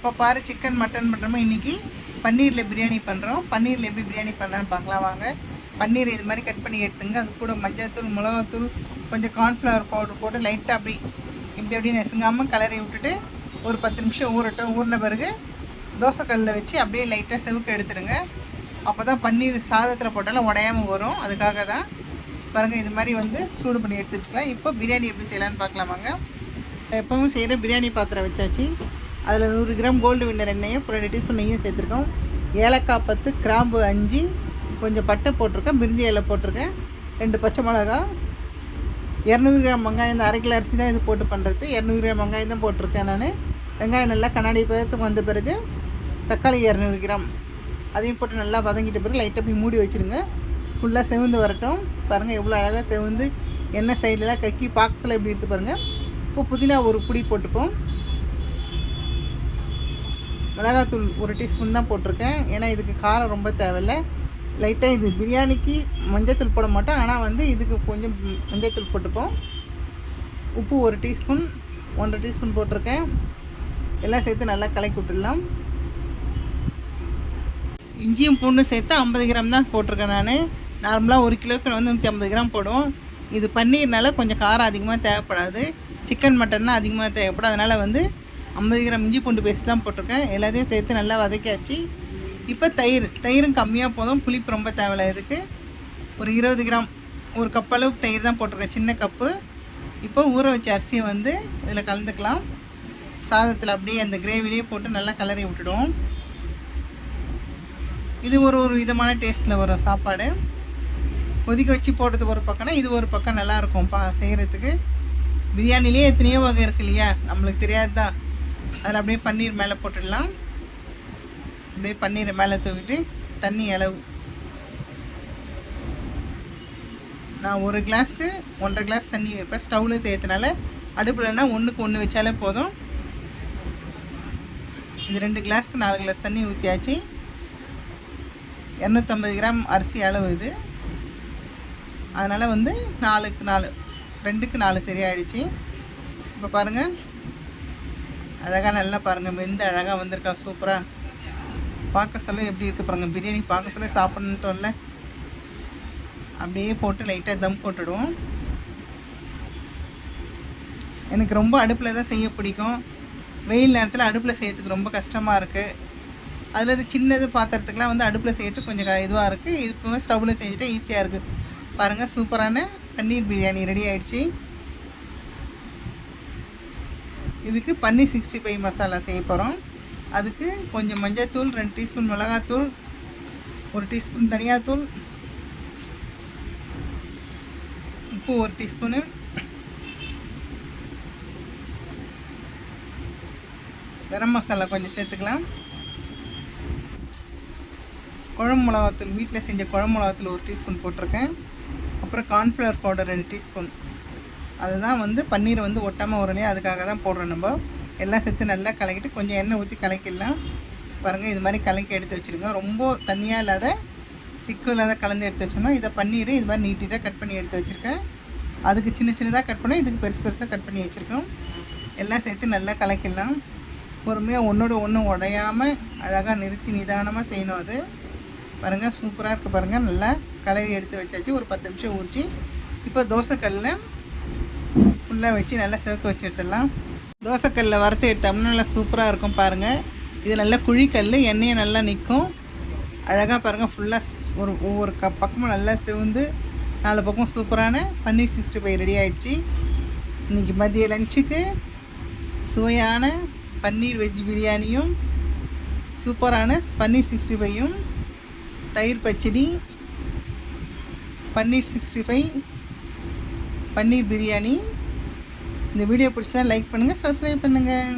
இப்போ பாரு chicken mutton பண்ணுறோமோ இன்றைக்கி பன்னீரில் பிரியாணி பண்ணுறோம். பன்னீரில் எப்படி பிரியாணி பண்ணலான்னு பார்க்கலாம் வாங்க. பன்னீர் இது மாதிரி கட் பண்ணி எடுத்துங்க. அது கூட மஞ்சள்தூள், மிளகாத்தூள், கொஞ்சம் கார்ன்ஃப்ளவர் பவுடர் போட்டு லைட்டாக இப்படி நெசுங்காமல் கிளறி விட்டுட்டு ஒரு 10 நிமிஷம் ஊறட்டும். ஊறின பிறகு தோசைக்கல்லில் வச்சு அப்படியே லைட்டாக செவுக்கு எடுத்துடுங்க. அப்போ தான் பன்னீர் சாதத்தில் போட்டாலும் உடையாமல் வரும். அதுக்காக தான் பாருங்கள் இது மாதிரி சூடு பண்ணி எடுத்து வச்சுக்கலாம். இப்போ பிரியாணி எப்படி செய்யலான்னு பார்க்கலாமாங்க. எப்பவும் செய்கிற பிரியாணி பாத்திரம் வச்சாச்சு. அதில் 100 கிராம் கோல்டு வின்னர் எண்ணெயும் 2 டீஸ்பூன் நெய்யும் சேர்த்துருக்கோம். ஏலக்காய் 10, கிராம்பு 5, கொஞ்சம் பட்டை போட்டிருக்கேன், பிரிஞ்சி இலை போட்டிருக்கேன், 2 பச்சை மிளகா, 200 கிராம் வெங்காயம். இந்த 1/2 கிலோ அரிசி தான் இது போட்டு பண்ணுறது. 200 கிராம் வெங்காயம் தான் போட்டிருக்கேன் நான். வெங்காயம் நல்லா கண்ணாடி பதத்துக்கு வந்த பிறகு தக்காளி 200 கிராம் அதையும் போட்டு நல்லா வதங்கிட்ட பிறகு லைட்டாக அப்படி மூடி வச்சுருங்க. ஃபுல்லாக செவந்து வரட்டும். பாருங்கள் எவ்வளோ அழகாக செவந்து எண்ணெய் சைடெலாம் கக்கி பாக்ஸில் எப்படி இருக்குது பாருங்கள். இப்போ புதினா ஒரு புடி போட்டுப்போம். மிளகாத்தூள் 1 டீஸ்பூன் தான் போட்டிருக்கேன். ஏன்னா இதுக்கு காரம் ரொம்ப தேவையில்லை. லைட்டாக இது பிரியாணிக்கு மஞ்சத்தூள் போட மாட்டோம், ஆனால் இதுக்கு கொஞ்சம் மஞ்சத்தூள் போட்டுப்போம். உப்பு 1 டீஸ்பூன், 1.5 டீஸ்பூன் போட்டிருக்கேன். எல்லாம் சேர்த்து நல்லா கலக்கி விட்டுடலாம். இஞ்சியும் பூண்டும் சேர்த்து 50 கிராம் தான் போட்டிருக்கேன் நான். நார்மலாக 1 கிலோவுக்கு 150 கிராம் போடுவோம். இது பன்னீர்னால கொஞ்சம் காரம் அதிகமாக தேவைப்படாது. சிக்கன் மட்டன்னா அதிகமாக தேவைப்படும். அதனால் 50 கிராம் இஞ்சி பூண்டு பேஸ்ட் தான் போட்டிருக்கேன். எல்லாத்தையும் சேர்த்து நல்லா வதக்கியாச்சு. இப்போ தயிரும் கம்மியாக போதும், புளிப்பு ரொம்ப தேவையில்லை. இதுக்கு ஒரு 20 கிராம், 1 கப் அளவுக்கு தயிர் தான் போட்டிருக்கேன், சின்ன கப்பு. இப்போ ஊற வச்ச அரிசியை இதில் கலந்துக்கலாம். சாதத்தில் அப்படியே அந்த கிரேவிலேயே போட்டு நல்லா கிளறி விட்டுடுவோம். இது ஒரு விதமான டேஸ்ட்டில் வரும் சாப்பாடு. கொதிக்க வச்சு போடுறது ஒரு பக்கம்னா இது ஒரு பக்கம் நல்லாயிருக்கும் செய்கிறதுக்கு. பிரியாணிலேயே எத்தனையோ வகை இருக்குது இல்லையா, நம்மளுக்கு தெரியாது தான். அதில் அப்படியே பன்னீர் மேலே போட்டுடலாம். அப்படியே பன்னீரை மேலே தூவிட்டு தண்ணி அளவு நான் 1 கிளாஸ்க்கு 1.5 கிளாஸ் தண்ணி வைப்பேன். ஸ்டவ்வில் செய்யறதுனால அடுப்புலன்னா 1க்கு 1 வச்சாலே போதும். இது 2 கிளாஸ்க்கு 4 கிளாஸ் தண்ணி ஊற்றியாச்சு. 250 கிராம் அரிசி அளவு இது. அதனால் 4க்கு 4, 2க்கு 4 சரியாயிடுச்சு. இப்போ பாருங்கள் அழகாக நல்லா பாருங்கள் வெந்து அழகாக வந்திருக்கா, சூப்பராக. பார்க்க சொல்ல எப்படி இருக்குது பாருங்கள். பிரியாணி பார்க்க சொல்ல சாப்பிட்ணுன்னு தோணல. அப்படியே போட்டு லைட்டாக தம் போட்டுடுவோம். எனக்கு ரொம்ப அடுப்பில் தான் செய்ய பிடிக்கும். வெயில் நேரத்தில் அடுப்பில் செய்யறதுக்கு ரொம்ப கஷ்டமாக இருக்குது. அதில் இது சின்னது பாத்திரத்துக்குலாம் அடுப்பில் செய்யறதுக்கு கொஞ்சம் இதுவாக இருக்குது. இப்போ ஸ்டவ்வில் செஞ்சுட்டு ஈஸியாக இருக்குது. பாருங்கள் சூப்பரான பன்னீர் பிரியாணி ரெடி ஆகிடுச்சி. இதுக்கு பன்னீர் 65 மசாலா செய்ய போகிறோம். அதுக்கு கொஞ்சம் மஞ்சள்தூள், 2 டீஸ்பூன் மிளகாத்தூள், 1 டீஸ்பூன் தனியாத்தூள், உப்பு 1 டீஸ்பூனு, கரம் மசாலா கொஞ்சம் சேர்த்துக்கலாம். குழம்பு மிளகாத்தூள், வீட்டில் செஞ்ச குழம்பு மிளகாத்தூள் 1 டீஸ்பூன் போட்டிருக்கேன். அப்புறம் கார்ன்ஃப்ளவர் பவுடர் 2 டீஸ்பூன். அதுதான் பன்னீர் ஒட்டாமல் வரும் இல்லையா, அதுக்காக தான் போடுறோம். நம்ம எல்லாம் சேர்த்து நல்லா கலக்கிட்டு கொஞ்சம் எண்ணெய் ஊற்றி கலக்கிடலாம். பாருங்கள் இது மாதிரி கலக்கி எடுத்து வச்சுருங்க. ரொம்ப தண்ணியாக இல்லாத திக்கு இல்லாத கலந்து எடுத்து வச்சோம்னா இதை பன்னீர் இது மாதிரி நீட்டாக கட் பண்ணி எடுத்து வச்சுருக்கேன். அதுக்கு சின்ன சின்னதாக கட் பண்ணி இதுக்கு பெருசு பெருசாக கட் பண்ணி வச்சுருக்கோம். எல்லாம் சேர்த்து நல்லா கலக்கிடலாம். பொறுமையாக ஒன்றோட ஒன்று உடையாமல் அழகாக நிறுத்தி நிதானமாக செய்யணும். அது பாருங்கள் சூப்பராக இருக்குது. பாருங்கள் நல்லா கலரி எடுத்து வச்சாச்சு. ஒரு 10 நிமிஷம் ஊற்றி இப்போ தோசைக்கல்லில் ஃபுல்லாக வச்சு நல்லா சிவக்க வச்சு எடுத்துடலாம். தோசைக்கல்லில் வறுத்து எடுத்தோம்னா நல்லா சூப்பராக இருக்கும். பாருங்கள் இது நல்லா குழிக்கல், எண்ணெயை நல்லா நிற்கும். அழகாக பாருங்கள் ஃபுல்லாக ஒவ்வொரு பக்கமும் நல்லா சிவந்து 4 பக்கம் சூப்பரான பன்னீர் 65 ரெடி ஆகிடுச்சு. இன்றைக்கி மதிய லஞ்சுக்கு சுவையான பன்னீர் வெஜ் பிரியாணியும் சூப்பரான பன்னீர் 65யும் தயிர் பச்சடி, பன்னீர் 65, பன்னீர் பிரியாணி. இந்த வீடியோ பிடிச்சா லைக் பண்ணுங்கள், சப்ஸ்கிரைப் பண்ணுங்கள்.